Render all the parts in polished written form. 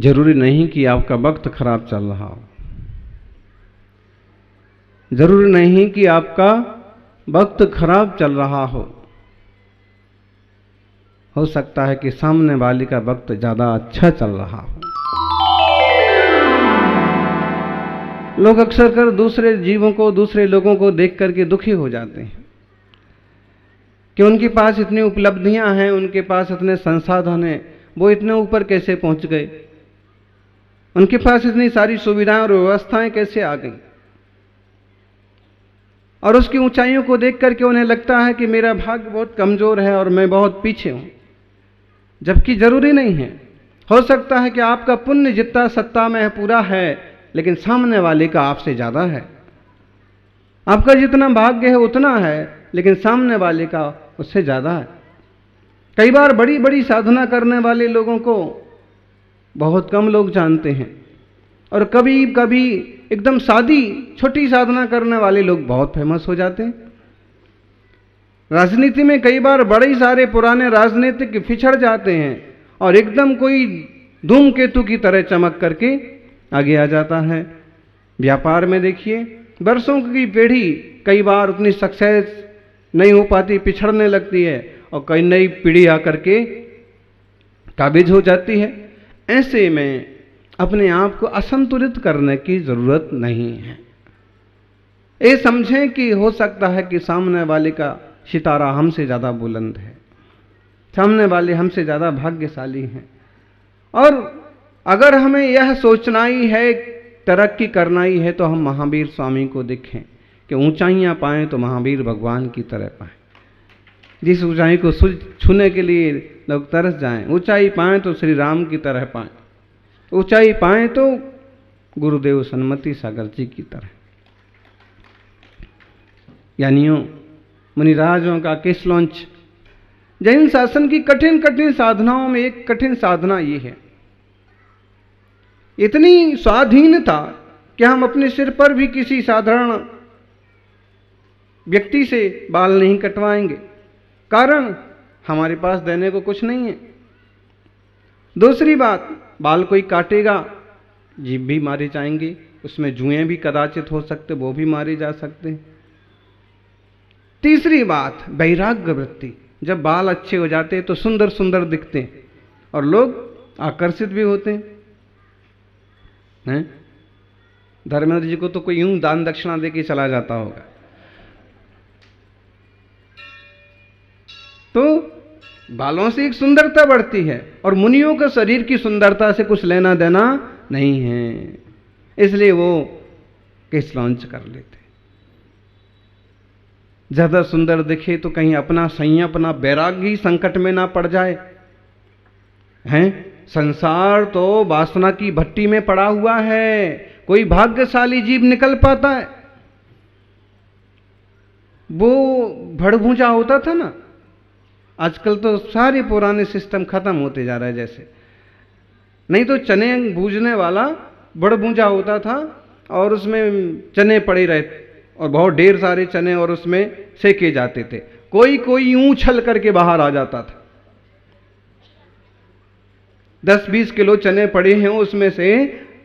जरूरी नहीं कि आपका वक्त खराब चल रहा हो, जरूरी नहीं कि आपका वक्त खराब चल रहा हो सकता है कि सामने वाले का वक्त ज्यादा अच्छा चल रहा हो। लोग अक्सर कर दूसरे जीवों को, दूसरे लोगों को देख करके दुखी हो जाते हैं कि उनके पास इतनी उपलब्धियां हैं, उनके पास इतने संसाधन हैं, वो इतने ऊपर कैसे पहुंच गए, उनके पास इतनी सारी सुविधाएं और व्यवस्थाएं कैसे आ गई। और उसकी ऊंचाइयों को देख करके उन्हें लगता है कि मेरा भाग्य बहुत कमजोर है और मैं बहुत पीछे हूं, जबकि जरूरी नहीं है। हो सकता है कि आपका पुण्य जितना सत्ता में है पूरा है, लेकिन सामने वाले का आपसे ज्यादा है। आपका जितना भाग्य है उतना है, लेकिन सामने वाले का उससे ज्यादा है। कई बार बड़ी बड़ी साधना करने वाले लोगों को बहुत कम लोग जानते हैं, और कभी कभी एकदम सादी छोटी साधना करने वाले लोग बहुत फेमस हो जाते हैं। राजनीति में कई बार बड़े सारे पुराने राजनीतिक पिछड़ जाते हैं और एकदम कोई धूमकेतु की तरह चमक करके आगे आ जाता है। व्यापार में देखिए, वर्षों की पीढ़ी कई बार उतनी सक्सेस नहीं हो पाती, पिछड़ने लगती है, और कई नई पीढ़ी आकर के काबिज हो जाती है। ऐसे में अपने आप को असंतुलित करने की जरूरत नहीं है। ये समझें कि हो सकता है कि सामने वाले का सितारा हमसे ज्यादा बुलंद है, सामने वाले हमसे ज्यादा भाग्यशाली हैं। और अगर हमें यह सोचना ही है, तरक्की करना ही है, तो हम महावीर स्वामी को देखें कि ऊंचाइयां पाएं तो महावीर भगवान की तरह पाएं। जिस ऊंचाई को छूने के लिए लोग तरस जाएं, ऊंचाई पाएं तो श्री राम की तरह पाएं, ऊंचाई पाएं तो गुरुदेव सन्मति सागर जी की तरह। यानियों मुनिराजों का केस लॉन्च। जैन शासन की कठिन कठिन साधनाओं में एक कठिन साधना ये है, इतनी स्वाधीनता कि हम अपने सिर पर भी किसी साधारण व्यक्ति से बाल नहीं कटवाएंगे, कारण हमारे पास देने को कुछ नहीं है। दूसरी बात, बाल कोई काटेगा, जीभ भी मारे जाएंगे, उसमें जुएं भी कदाचित हो सकते, वो भी मारे जा सकते हैं। तीसरी बात, वैराग्य वृत्ति। जब बाल अच्छे हो जाते हैं तो सुंदर सुंदर दिखते हैं और लोग आकर्षित भी होते हैं। धर्मेंद्र जी को तो कोई यूं दान दक्षिणा देके चला जाता होगा। तो बालों से एक सुंदरता बढ़ती है, और मुनियों के शरीर की सुंदरता से कुछ लेना देना नहीं है, इसलिए वो केस लॉन्च कर लेते। ज्यादा सुंदर दिखे तो कहीं अपना संयम, अपना वैराग्य ही संकट में ना पड़ जाए। हैं, संसार तो वासना की भट्टी में पड़ा हुआ है, कोई भाग्यशाली जीव निकल पाता है। वो भड़भूजा होता था ना, आजकल तो सारे पुराने सिस्टम खत्म होते जा रहा है। जैसे नहीं तो चने भूजने वाला बड़भूजा होता था और उसमें चने पड़े रहते और बहुत ढेर सारे चने, और उसमें सेके जाते थे। कोई कोई यूं छल करके बाहर आ जाता था। 10-20 किलो चने पड़े हैं, उसमें से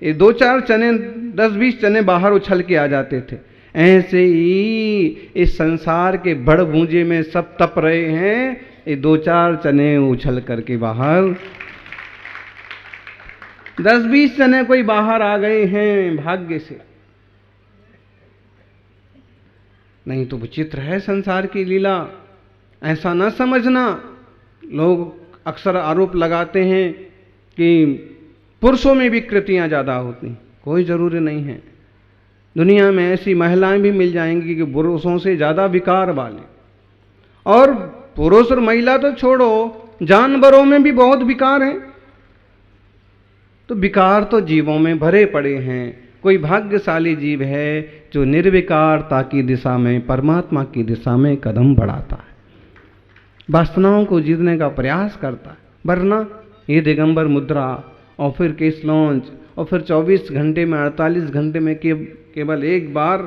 ये 2-4 चने, 10-20 चने बाहर उछल के आ जाते थे। ऐसे ही इस संसार के बड़ भूजे में सब तप रहे हैं, ये 2-4 चने उछल करके बाहर, 10-20 चने कोई बाहर आ गए हैं भाग्य से। नहीं तो विचित्र है संसार की लीला, ऐसा न समझना। लोग अक्सर आरोप लगाते हैं कि पुरुषों में विकृतियां ज्यादा होती, कोई जरूरी नहीं है। दुनिया में ऐसी महिलाएं भी मिल जाएंगी कि पुरुषों से ज्यादा विकार वाले, और पुरुष और महिला तो छोड़ो, जानवरों में भी बहुत विकार हैं। तो विकार तो जीवों में भरे पड़े हैं। कोई भाग्यशाली जीव है जो निर्विकारता की दिशा में, परमात्मा की दिशा में कदम बढ़ाता है, वासनाओं को जीतने का प्रयास करता है। वरना ये दिगंबर मुद्रा और फिर केस लॉन्च और फिर 24 घंटे में, 48 घंटे में केवल एक बार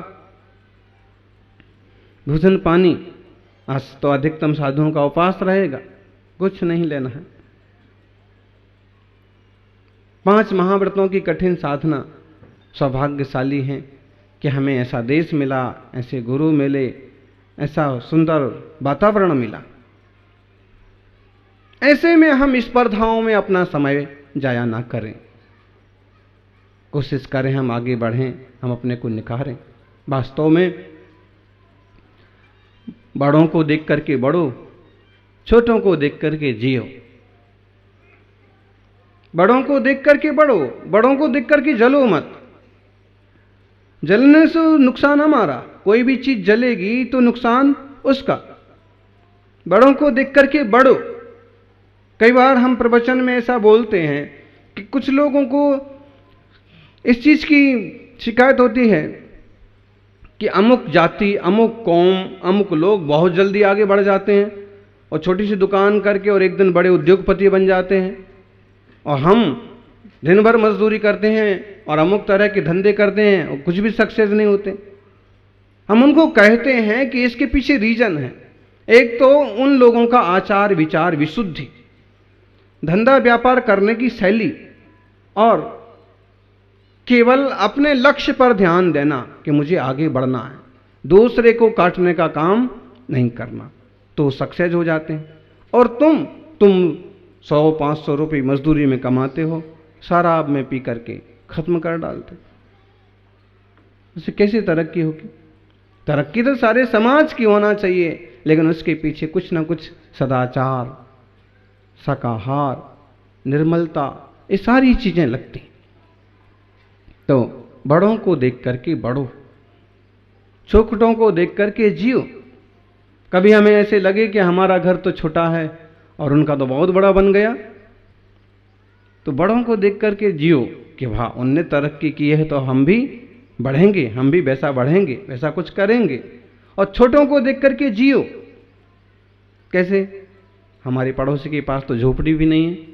भोजन पानी, आज तो अधिकतम साधुओं का उपवास रहेगा, कुछ नहीं लेना है। 5 महाव्रतों की कठिन साधना, सौभाग्यशाली हैं कि हमें ऐसा देश मिला, ऐसे गुरु मिले, ऐसा सुंदर वातावरण मिला। ऐसे में हम स्पर्धाओं में अपना समय जाया ना करें, कोशिश करें हम आगे बढ़ें, हम अपने को निखारें। वास्तव में बड़ों को देख करके बढ़ो, छोटों को देख करके जियो। बड़ों को देख करके बढ़ो, बड़ों को देख करके जलो मत। जलने से नुकसान हमारा, कोई भी चीज जलेगी तो नुकसान उसका। बड़ों को देख करके बढ़ो। कई बार हम प्रवचन में ऐसा बोलते हैं कि कुछ लोगों को इस चीज की शिकायत होती है कि अमुक जाति, अमुक कौम, अमुक लोग बहुत जल्दी आगे बढ़ जाते हैं और छोटी सी दुकान करके और एक दिन बड़े उद्योगपति बन जाते हैं, और हम दिन भर मजदूरी करते हैं और अमुक तरह के धंधे करते हैं और कुछ भी सक्सेस नहीं होते। हम उनको कहते हैं कि इसके पीछे रीजन है। एक तो उन लोगों का आचार विचार विशुद्धि, धंधा व्यापार करने की शैली, और केवल अपने लक्ष्य पर ध्यान देना कि मुझे आगे बढ़ना है, दूसरे को काटने का काम नहीं करना, तो सक्सेस हो जाते हैं। और तुम 100-500 रुपये मजदूरी में कमाते हो, शराब में पी करके खत्म कर डालते। उससे कैसे तरक्की होगी? तरक्की तो सारे समाज की होना चाहिए, लेकिन उसके पीछे कुछ ना कुछ सदाचार, शाकाहार, निर्मलता, ये सारी चीजें लगती। तो बड़ों को देख करके बढ़ो, छोटों को देख करके जियो। कभी हमें ऐसे लगे कि हमारा घर तो छोटा है और उनका तो बहुत बड़ा बन गया, तो बड़ों को देख करके जियो कि वाह, उनने तरक्की की है तो हम भी बढ़ेंगे, हम भी वैसा बढ़ेंगे, वैसा कुछ करेंगे। और छोटों को देख करके जियो। कैसे? हमारे पड़ोसी के पास तो झोपड़ी भी नहीं है।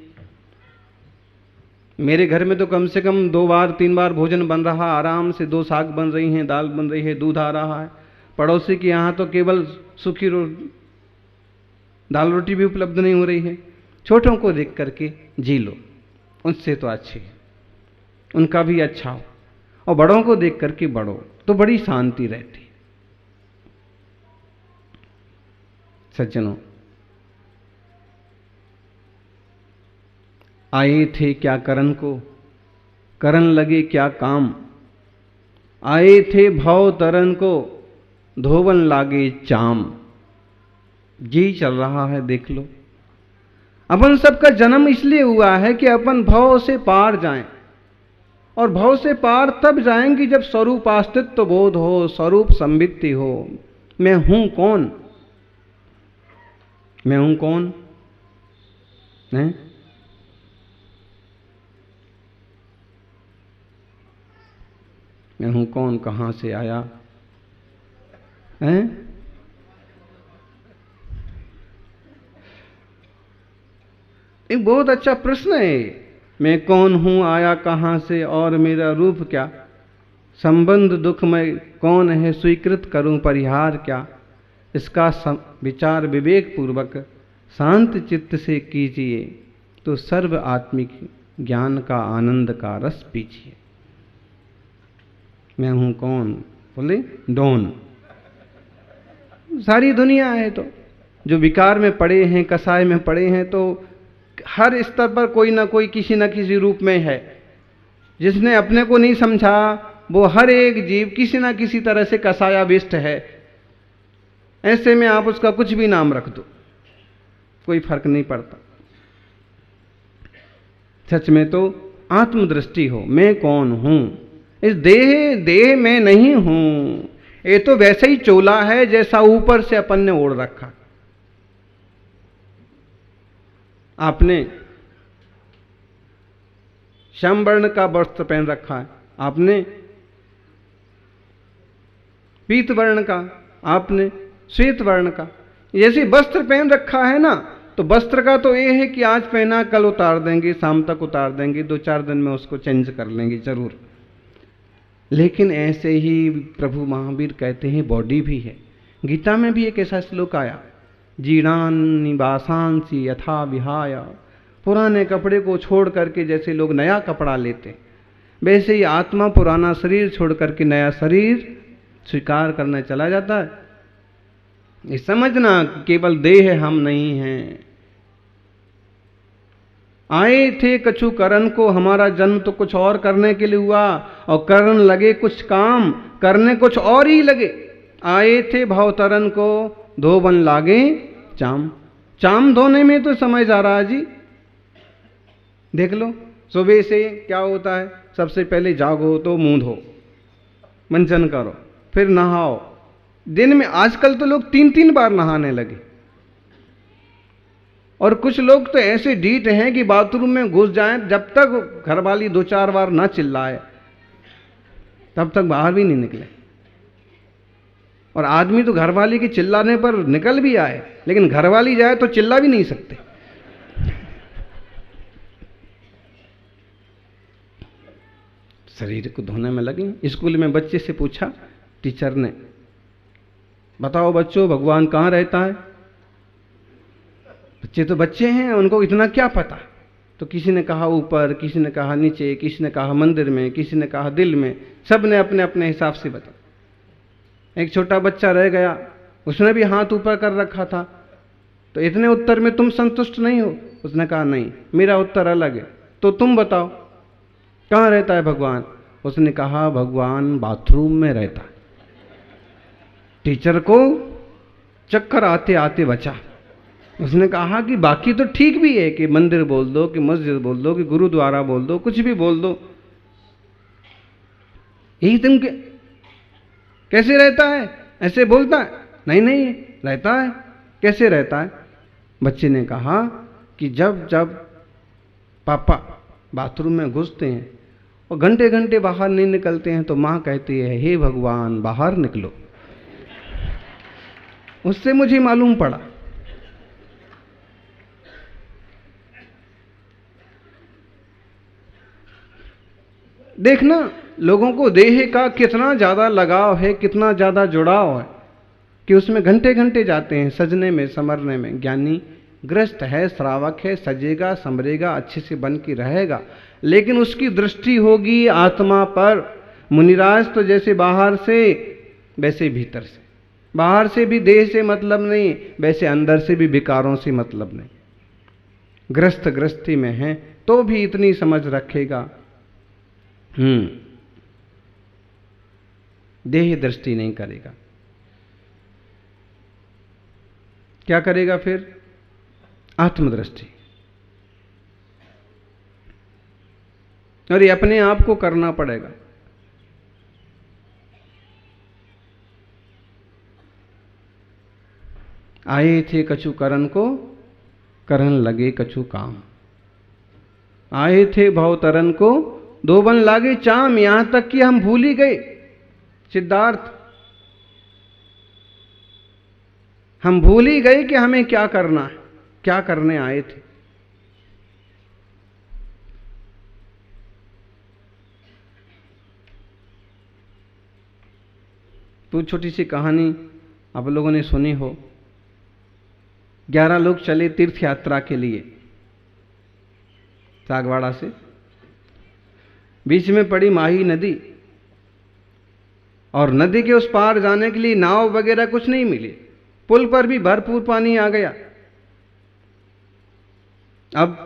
मेरे घर में तो कम से कम 2 बार 3 बार भोजन बन रहा, आराम से 2 साग बन रही हैं, दाल बन रही है, दूध आ रहा है। पड़ोसी के यहाँ तो केवल सूखी दाल रोटी भी उपलब्ध नहीं हो रही है। छोटों को देख करके जी लो, उनसे तो अच्छे, उनका भी अच्छा हो, और बड़ों को देख करके बढ़ो, तो बड़ी शांति रहती। सज्जनों, आए थे क्या करन को, करन लगे क्या काम। आए थे भव तरन को, धोवन लागे चाम। जी चल रहा है, देख लो। अपन सबका जन्म इसलिए हुआ है कि अपन भव से पार जाएं, और भव से पार तब जाएंगे जब स्वरूप अस्तित्व बोध हो, स्वरूप संवित्ति हो। मैं हूं कौन? मैं हूं कौन है? मैं हूं कौन, कहां से आया है? एक बहुत अच्छा प्रश्न है। मैं कौन हूं, आया कहां से, और मेरा रूप क्या? संबंध दुख में कौन है, स्वीकृत करूं परिहार क्या? इसका विचार विवेक पूर्वक शांत चित्त से कीजिए, तो सर्व आत्मिक ज्ञान का आनंद का रस पीजिए। मैं हूं कौन? बोले डॉन। सारी दुनिया है तो जो विकार में पड़े हैं, कसाय में पड़े हैं, तो हर स्तर पर कोई ना कोई किसी न किसी रूप में है। जिसने अपने को नहीं समझा, वो हर एक जीव किसी ना किसी तरह से कसायाविष्ट है। ऐसे में आप उसका कुछ भी नाम रख दो, कोई फर्क नहीं पड़ता। सच में तो आत्मदृष्टि हो, मैं कौन हूं। इस देह में नहीं हूं। ये तो वैसे ही चोला है जैसा ऊपर से अपन ने ओढ़ रखा। आपने श्याम वर्ण का वस्त्र पहन रखा है, आपने पीत वर्ण का, आपने श्वेत वर्ण का। जैसे वस्त्र पहन रखा है ना, तो वस्त्र का तो ये है कि आज पहना कल उतार देंगे, शाम तक उतार देंगे, 2-4 दिन में उसको चेंज कर लेंगे जरूर। लेकिन ऐसे ही प्रभु महावीर कहते हैं बॉडी भी है। गीता में भी एक ऐसा श्लोक आया, जीर्णानि वासांसि यथा विहाय पुराने कपड़े को छोड़ करके जैसे लोग नया कपड़ा लेते, वैसे ही आत्मा पुराना शरीर छोड़ करके नया शरीर स्वीकार करने चला जाता है। ये समझना केवल देह हम नहीं हैं। आए थे कछु करन को, हमारा जन्म तो कुछ और करने के लिए हुआ, और करन लगे कुछ काम, करने कुछ और ही लगे। आए थे भवतरन को, धोबन लागे चाम। चाम धोने में तो समय जा रहा है जी। देख लो, सुबह से क्या होता है, सबसे पहले जागो तो मुंह धो, मंचन करो, फिर नहाओ। दिन में आजकल तो लोग 3-3 बार नहाने लगे, और कुछ लोग तो ऐसे डीठ हैं कि बाथरूम में घुस जाएं, जब तक घरवाली 2-4 बार ना चिल्लाए तब तक बाहर भी नहीं निकले। और आदमी तो घरवाली के चिल्लाने पर निकल भी आए, लेकिन घरवाली जाए तो चिल्ला भी नहीं सकते। शरीर को धोने में लगे। स्कूल में बच्चे से पूछा टीचर ने, बताओ बच्चों भगवान कहाँ रहता है? बच्चे तो बच्चे हैं, उनको इतना क्या पता। तो किसी ने कहा ऊपर, किसी ने कहा नीचे, किसी ने कहा मंदिर में, किसी ने कहा दिल में। सब ने अपने अपने हिसाब से बताया। एक छोटा बच्चा रह गया, उसने भी हाथ ऊपर कर रखा था। तो इतने उत्तर में तुम संतुष्ट नहीं हो? उसने कहा नहीं, मेरा उत्तर अलग है। तो तुम बताओ कहाँ रहता है भगवान? उसने कहा भगवान बाथरूम में रहता है। टीचर को चक्कर आते आते बचा। उसने कहा कि बाकी तो ठीक भी है, कि मंदिर बोल दो, कि मस्जिद बोल दो, कि गुरुद्वारा बोल दो, कुछ भी बोल दो, यही तुम कैसे रहता है? ऐसे बोलता है? नहीं नहीं रहता है। कैसे रहता है? बच्चे ने कहा कि जब जब पापा बाथरूम में घुसते हैं और घंटे घंटे बाहर नहीं निकलते हैं, तो माँ कहती है हे भगवान बाहर निकलो। उससे मुझे मालूम पड़ा। देखना लोगों को देह का कितना ज़्यादा लगाव है, कितना ज़्यादा जुड़ाव है, कि उसमें घंटे घंटे जाते हैं सजने में, संवरने में। ज्ञानी ग्रस्त है, श्रावक है, सजेगा संवरेगा, अच्छे से बन के रहेगा, लेकिन उसकी दृष्टि होगी आत्मा पर। मुनिराज तो जैसे बाहर से वैसे भीतर से, बाहर से भी देह से मतलब नहीं, वैसे अंदर से भी विकारों से मतलब नहीं। ग्रस्त गृहस्थी में है तो भी इतनी समझ रखेगा, देह दृष्टि नहीं करेगा। क्या करेगा फिर? आत्मदृष्टि। और ये अपने आप को करना पड़ेगा। आए थे कछु करन को, करन लगे कछु काम। आए थे भवतरन को, धोबन लागे चाम। यहां तक कि हम भूल ही गए सिद्धार्थ, हम भूल ही गए कि हमें क्या करना है, क्या करने आए थे। तो छोटी सी कहानी आप लोगों ने सुनी हो। 11 लोग चले तीर्थ यात्रा के लिए सागवाड़ा से। बीच में पड़ी माही नदी, और नदी के उस पार जाने के लिए नाव वगैरह कुछ नहीं मिली। पुल पर भी भरपूर पानी आ गया। अब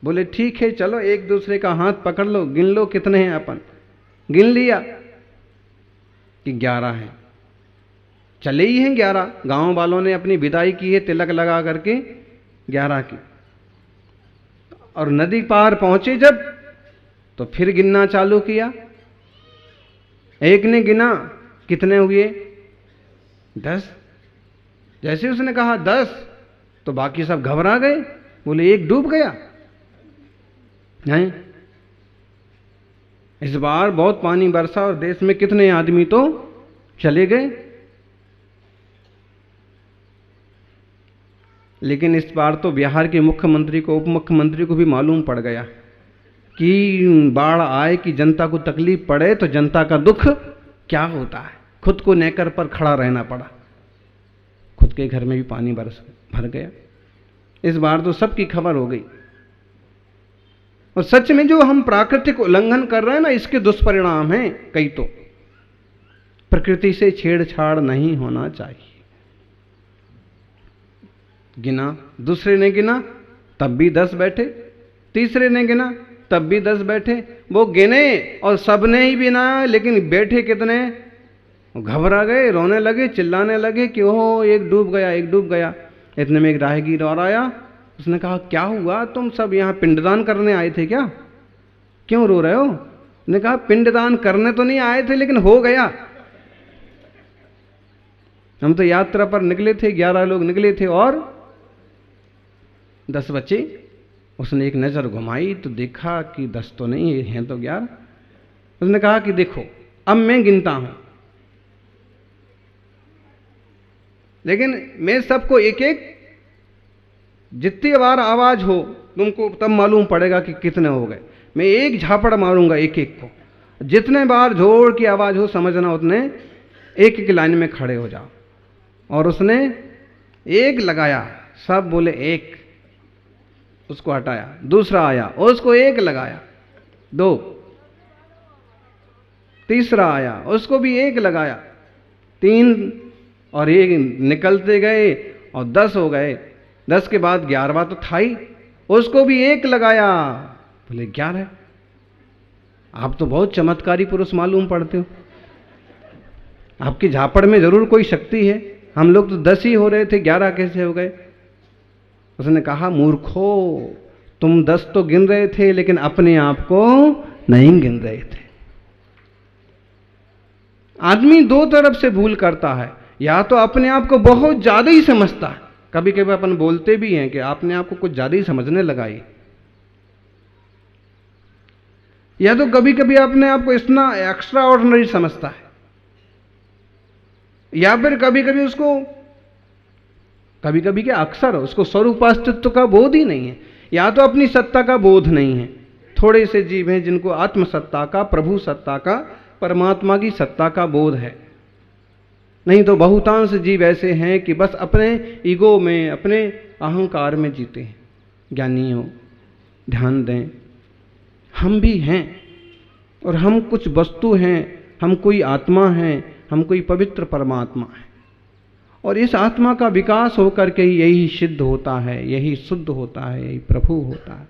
बोले ठीक है चलो एक दूसरे का हाथ पकड़ लो, गिन लो कितने हैं अपन। गिन लिया कि 11 हैं। चले ही हैं 11। गांव वालों ने अपनी विदाई की है तिलक लगा करके 11 की। और नदी पार पहुंचे जब, तो फिर गिनना चालू किया। एक ने गिना, कितने हुए? 10। जैसे उसने कहा 10, तो बाकी सब घबरा गए, बोले एक डूब गया। नहीं, इस बार बहुत पानी बरसा और देश में कितने आदमी तो चले गए। लेकिन इस बार तो बिहार के मुख्यमंत्री को, उप मुख्यमंत्री को भी मालूम पड़ गया कि बाढ़ आए कि जनता को तकलीफ पड़े तो जनता का दुख क्या होता है। खुद को नेकर पर खड़ा रहना पड़ा। खुद के घर में भी पानी भर गया। इस बार तो सबकी खबर हो गई। और सच में जो हम प्राकृतिक उल्लंघन कर रहे हैं ना, इसके दुष्परिणाम हैं कई। तो प्रकृति से छेड़छाड़ नहीं होना चाहिए। गिना, दूसरे ने गिना तब भी 10 बैठे, तीसरे ने गिना तब भी 10 बैठे। वो गिने और सबने ही गिना, लेकिन बैठे कितने? घबरा गए, रोने लगे, चिल्लाने लगे कि ओह एक डूब गया, एक डूब गया। इतने में एक राहगीर और आया। उसने कहा क्या हुआ, तुम सब यहाँ पिंडदान करने आए थे क्या? क्यों रो रहे हो? उसने कहा पिंडदान करने तो नहीं आए थे, लेकिन हो गया। हम तो यात्रा पर निकले थे, 11 लोग निकले थे और 10 बचे। उसने एक नज़र घुमाई तो देखा कि 10 तो नहीं हैं, तो 11। उसने कहा कि देखो अब मैं गिनता हूं, लेकिन मैं सबको एक एक, जितनी बार आवाज हो तुमको तब मालूम पड़ेगा कि कितने हो गए। मैं एक झापड़ मारूंगा एक एक को, जितने बार जोर की आवाज हो समझना उतने एक एक लाइन में खड़े हो जाओ। और उसने एक लगाया, सब बोले एक, उसको हटाया। दूसरा आया, उसको एक लगाया, 2। तीसरा आया, उसको भी एक लगाया, 3, और एक निकलते गए और 10 हो गए। 10 के बाद 11वां तो था ही, उसको भी एक लगाया, बोले 11। आप तो बहुत चमत्कारी पुरुष मालूम पड़ते हो, आपकी झापड़ में जरूर कोई शक्ति है। हम लोग तो 10 ही हो रहे थे, 11 कैसे हो गए? उसने कहा मूर्खो, तुम 10 तो गिन रहे थे, लेकिन अपने आप को नहीं गिन रहे थे। आदमी 2 तरफ से भूल करता है, या तो अपने आप को बहुत ज्यादा ही समझता है। कभी कभी अपन बोलते भी हैं कि आपने आपको कुछ ज्यादा ही समझने लगाई, या तो कभी कभी अपने आप को इतना एक्स्ट्रा ऑर्डिनरी समझता है, या फिर कभी कभी उसको, कभी कभी क्या अक्सर उसको स्वरूपास्तित्व का बोध ही नहीं है, या तो अपनी सत्ता का बोध नहीं है। थोड़े से जीव हैं जिनको आत्मसत्ता का, प्रभु सत्ता का, परमात्मा की सत्ता का बोध है। नहीं तो बहुतांश जीव ऐसे हैं कि बस अपने ईगो में, अपने अहंकार में जीते हैं। ज्ञानियों ध्यान दें, हम भी हैं, और हम कुछ वस्तु हैं, हम कोई आत्मा हैं, हम कोई पवित्र परमात्मा है। और इस आत्मा का विकास होकर के ही यही सिद्ध होता है, यही शुद्ध होता है, यही प्रभु होता है।